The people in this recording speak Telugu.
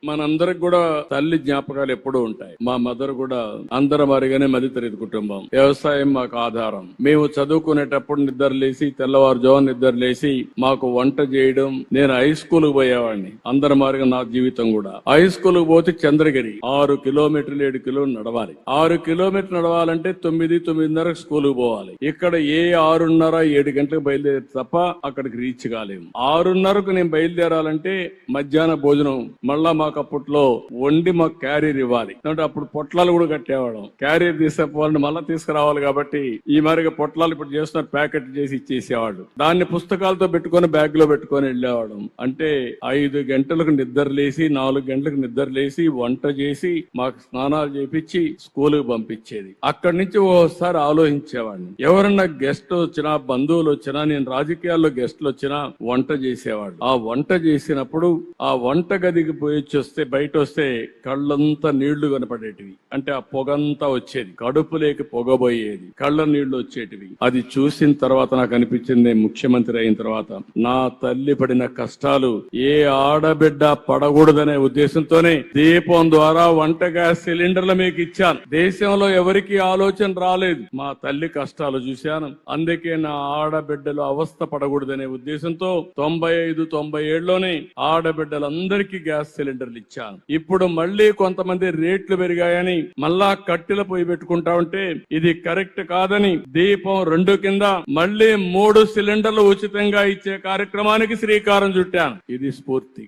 మనందరికి కూడా తల్లి జ్ఞాపకాలు ఎప్పుడూ ఉంటాయి. మా మదర్ కూడా అందరం అరిగానే మధ్యతరగతి కుటుంబం. వ్యవసాయం మాకు ఆధారం. మేము చదువుకునేటప్పుడు నిద్రలేసి తెల్లవారుజామున నిద్రలేసి మాకు వంట చేయడం. నేను హై స్కూల్ పోయేవాడిని. అందరం మారిగా నా జీవితం కూడా. హై స్కూల్ పోతే చంద్రగిరి 6 కిలోమీటర్లు 7 కిలోమీటర్లు నడవాలి. 6 కిలోమీటర్లు నడవాలంటే 9:30 స్కూల్ పోవాలి. ఇక్కడ ఏ 6:30 7 గంటలకు బయలుదేరి తప్ప అక్కడికి రీచ్ కాలేము. 6:30కు నేను బయలుదేరాలంటే మధ్యాహ్న భోజనం మళ్ళా మాకు అప్పట్లో వండి మాకు క్యారియర్ ఇవ్వాలి. అప్పుడు పొట్లాలు కూడా కట్టేవాళ్ళం. క్యారియర్ తీసుకుపోవాలని మళ్ళా తీసుకురావాలి కాబట్టి ఈ మారిగా పొట్లాలు ఇప్పుడు చేస్తున్నారు, ప్యాకెట్ చేసి ఇచ్చేసేవాళ్ళు. దాన్ని పుస్తకాలతో పెట్టుకుని బ్యాగ్ లో పెట్టుకుని వెళ్ళేవాళ్ళం. అంటే 5 గంటలకు నిద్ర లేసి 4 గంటలకు నిద్ర లేసి వంట చేసి మాకు స్నానాలు చేపించి స్కూల్ కు పంపించేది. అక్కడి నుంచి ఓసారి ఆలోచించేవాడిని, ఎవరన్నా గెస్ట్ వచ్చినా బంధువులు వచ్చినా నేను రాజకీయాల్లో గెస్ట్లు వచ్చినా వంట చేసేవాడు. ఆ వంట చేసినప్పుడు ఆ వంట గదికి పోయి వస్తే బయట వస్తే కళ్ళంతా నీళ్లు కనపడేటివి. అంటే ఆ పొగంతా వచ్చేది, కడుపులేకి పొగబోయేది, కళ్ళ నీళ్లు వచ్చేటివి. అది చూసిన తర్వాత నాకు అనిపించింది, ముఖ్యమంత్రి అయిన తర్వాత నా తల్లి పడిన కష్టాలు ఏ ఆడబిడ్డ పడకూడదనే ఉద్దేశంతోనే దీపం ద్వారా వంట గ్యాస్ సిలిండర్లు మీకు ఇచ్చాను. దేశంలో ఎవరికి ఆలోచన రాలేదు. మా తల్లి కష్టాలు చూశాను. అందుకే నా ఆడబిడ్డలు అవస్థ పడకూడదనే ఉద్దేశంతో 95-97లోనే ఆడబిడ్డలందరికీ గ్యాస్ సిలిండర్లు ఇచ్చాను. ఇప్పుడు మళ్లీ కొంతమంది రేట్లు పెరిగాయని మళ్ళా కట్టెల పొయ్యి పెట్టుకుంటా ఉంటే ఇది కరెక్ట్ కాదని దీపం 2 కింద మళ్లీ 3 సిలిండర్లు ఉచితంగా ఇచ్చే కార్యక్రమానికి శ్రీకారం చుట్టాను. ఇది స్ఫూర్తి.